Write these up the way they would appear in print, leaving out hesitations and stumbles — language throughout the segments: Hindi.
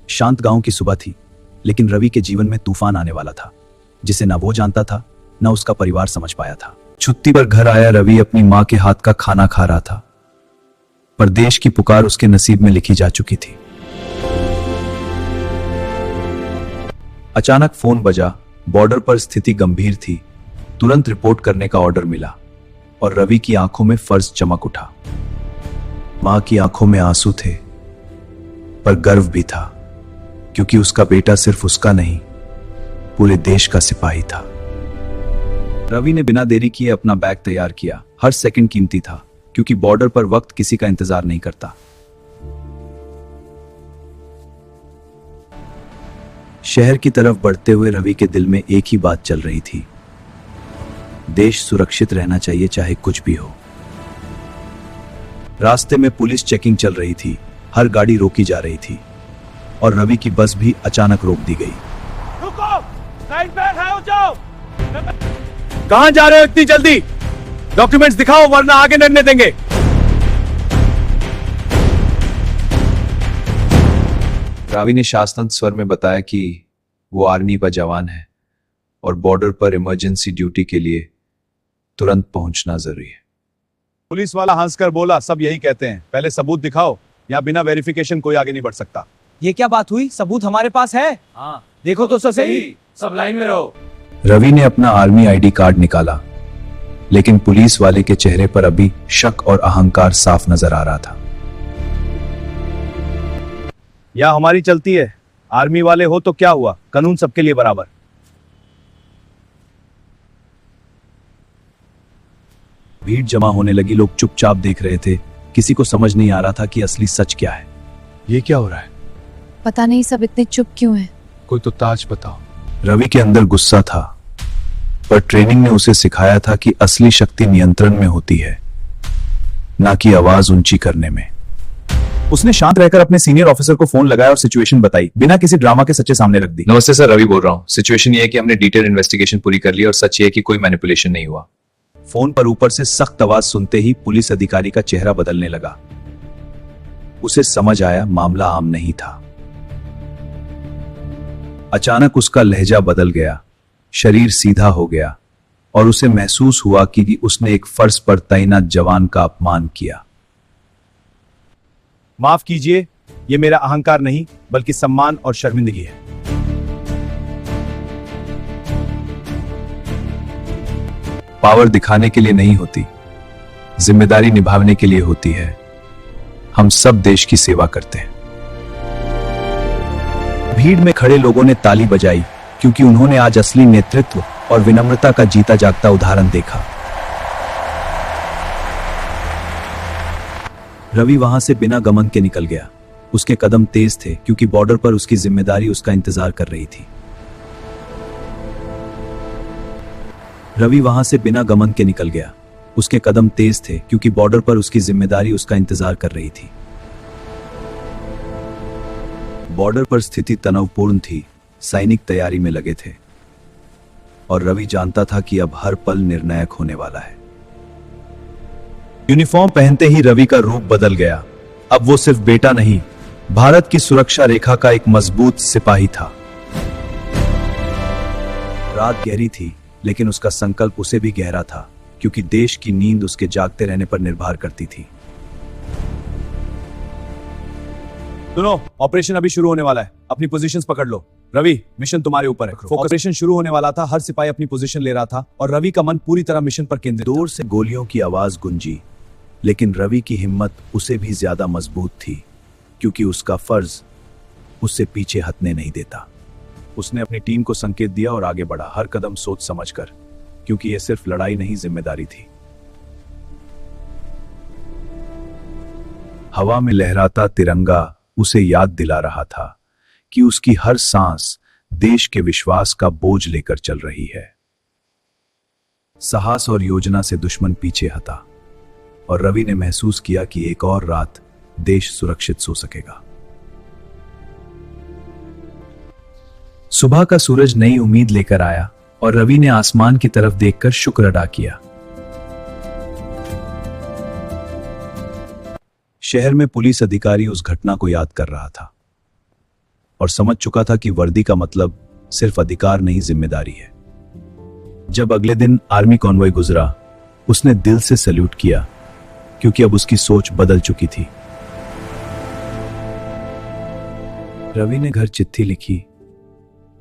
शांत गांव की सुबह थी, लेकिन रवि के जीवन में तूफान आने वाला था, जिसे ना वो जानता था, ना उसका परिवार समझ पाया था। छुट्टी पर घर आया रवि अपनी मां के हाथ का खाना खा रहा था, पर देश की पुकार उसके नसीब में लिखी जा चुकी थी। अचानक फोन बजा। बॉर्डर पर स्थिति गंभीर थी। तुरंत रिपोर्ट करने का ऑर्डर मिला और रवि की आंखों में फर्ज चमक उठा। मां की आंखों में आंसू थे, पर गर्व भी था, क्योंकि उसका बेटा सिर्फ उसका नहीं, पूरे देश का सिपाही था। रवि ने बिना देरी किए अपना बैग तैयार किया। हर सेकंड कीमती था, क्योंकि बॉर्डर पर वक्त किसी का इंतजार नहीं करता। शहर की तरफ बढ़ते हुए रवि के दिल में एक ही बात चल रही थी, देश सुरक्षित रहना चाहिए, चाहे कुछ भी हो। रास्ते में पुलिस चेकिंग चल रही थी, हर गाड़ी रोकी जा रही थी, और रवि की बस भी अचानक रोक दी गई। रुको, लाइन पे खड़े हो जाओ। कहां जा रहे हो इतनी जल्दी? डॉक्यूमेंट्स दिखाओ, वरना आगे नहीं देंगे। रवि ने शांत स्वर में बताया कि वो आर्मी का जवान है और बॉर्डर पर इमरजेंसी ड्यूटी के लिए तुरंत पहुंचना जरूरी है। पुलिस वाला हंसकर बोला, सब यही कहते हैं, पहले सबूत दिखाओ, या बिना वेरिफिकेशन कोई आगे नहीं बढ़ सकता। ये क्या बात हुई? सबूत हमारे पास है। हाँ, देखो तो सही। सब लाइन में रहो। रवि ने अपना आर्मी आईडी कार्ड निकाला, लेकिन पुलिस वाले के चेहरे पर अभी शक और अहंकार साफ नजर आ रहा था। या हमारी चलती है, आर्मी वाले हो तो क्या हुआ, कानून सबके लिए बराबर। भीड़ जमा होने लगी, लोग चुपचाप देख रहे थे। किसी को समझ नहीं आ रहा था कि असली सच क्या है। ये क्या हो रहा है? पता नहीं सब इतने चुप क्यों हैं। कोई तो ताज बताओ। रवि के अंदर गुस्सा था, पर ट्रेनिंग ने उसे सिखाया था कि असली शक्ति नियंत्रण में होती है, ना कि आवाज ऊंची करने में। उसने शांत रहकर अपने सीनियर ऑफिसर को फोन लगाया और सिचुएशन बताई, बिना किसी ड्रामा के सच्चे सामने रख दी। नमस्ते सर, रवि बोल रहा हूँ। सिचुएशन ये है कि हमने डिटेल इन्वेस्टिगेशन पूरी कर ली और सच ये है कि कोई मैनिपुलेशन नहीं हुआ। फोन पर ऊपर से सख्त आवाज सुनते ही पुलिस अधिकारी का चेहरा बदलने लगा। उसे समझ आया मामला आम नहीं था। अचानक उसका लहजा बदल गया, शरीर सीधा हो गया, और उसे महसूस हुआ कि उसने एक फर्ज पर तैनात जवान का अपमान किया। माफ कीजिए, ये मेरा अहंकार नहीं, बल्कि सम्मान और शर्मिंदगी है। पावर दिखाने के लिए नहीं होती, जिम्मेदारी निभाने के लिए होती है। हम सब देश की सेवा करते हैं। भीड़ में खड़े लोगों ने ताली बजाई, क्योंकि उन्होंने आज असली नेतृत्व और विनम्रता का जीता जागता उदाहरण देखा। रवि वहां से बिना गमन के निकल गया। उसके कदम तेज थे, क्योंकि बॉर्डर पर उसकी जिम्मेदारी उसका इंतजार कर रही थी। रवि वहां से बिना गमन के निकल गया। उसके कदम तेज थे, क्योंकि बॉर्डर पर उसकी जिम्मेदारी उसका इंतजार कर रही थी। बॉर्डर पर स्थिति तनावपूर्ण थी। सैनिक तैयारी में लगे थे, और रवि जानता था कि अब हर पल निर्णायक होने वाला है। यूनिफॉर्म पहनते ही रवि का रूप बदल गया। अब वो सिर्फ बेटा नहीं, भारत की सुरक्षा रेखा का एक मजबूत सिपाही था। रात गहरी थी, लेकिन उसका संकल्प उसे भी गहरा था, क्योंकि देश की नींद उसके जागते रहने पर निर्भर करती थी। सुनो, ऑपरेशन अभी शुरू होने वाला है, अपनी पोजीशंस पकड़ लो। रवि, मिशन तुम्हारे ऊपर है। ऑपरेशन शुरू होने वाला था, हर सिपाही अपनी पोजीशन ले रहा था, और रवि का मन पूरी तरह मिशन पर केंद्रित। दूर से गोलियों की आवाज गूंजी, लेकिन रवि की हिम्मत उसे भी ज्यादा मजबूत थी, क्योंकि उसका फर्ज उससे पीछे हटने नहीं देता। उसने अपनी टीम को संकेत दिया और आगे बढ़ा, हर कदम सोच समझकर, क्योंकि यह सिर्फ लड़ाई नहीं, जिम्मेदारी थी। हवा में लहराता तिरंगा उसे याद दिला रहा था कि उसकी हर सांस देश के विश्वास का बोझ लेकर चल रही है। साहस और योजना से दुश्मन पीछे हटा, और रवि ने महसूस किया कि एक और रात देश सुरक्षित सो सकेगा। सुबह का सूरज नई उम्मीद लेकर आया, और रवि ने आसमान की तरफ देखकर शुक्र अदा किया। शहर में पुलिस अधिकारी उस घटना को याद कर रहा था। और समझ चुका था कि वर्दी का मतलब सिर्फ अधिकार नहीं, जिम्मेदारी है। जब अगले दिन आर्मी कॉन्वॉय गुजरा, उसने दिल से सैल्यूट किया, क्योंकि अब उसकी सोच बदल चुकी थी। रवि ने घर चिट्ठी लिखी,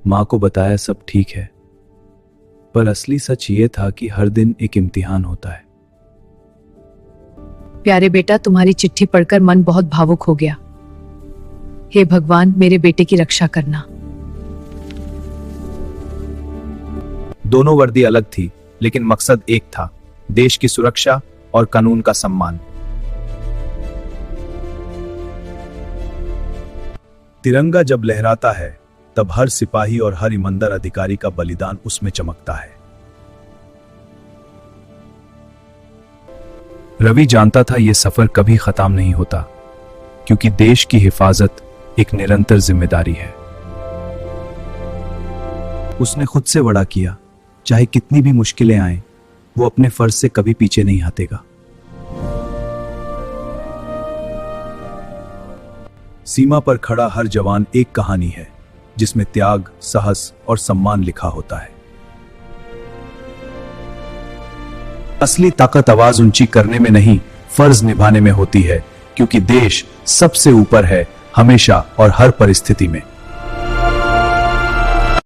मां को बताया सब ठीक है, पर असली सच ये था कि हर दिन एक इम्तिहान होता है। प्यारे बेटा, तुम्हारी चिट्ठी पढ़कर मन बहुत भावुक हो गया। हे भगवान, मेरे बेटे की रक्षा करना। दोनों वर्दी अलग थी, लेकिन मकसद एक था, देश की सुरक्षा और कानून का सम्मान। तिरंगा जब लहराता है, तब हर सिपाही और हर ईमानदार अधिकारी का बलिदान उसमें चमकता है। रवि जानता था यह सफर कभी खत्म नहीं होता, क्योंकि देश की हिफाजत एक निरंतर जिम्मेदारी है। उसने खुद से वादा किया, चाहे कितनी भी मुश्किलें आएं, वो अपने फर्ज से कभी पीछे नहीं हटेगा। सीमा पर खड़ा हर जवान एक कहानी है, जिसमें त्याग, साहस और सम्मान लिखा होता है। असली ताकत आवाज ऊंची करने में नहीं, फर्ज निभाने में होती है, क्योंकि देश सबसे ऊपर है, हमेशा और हर परिस्थिति में।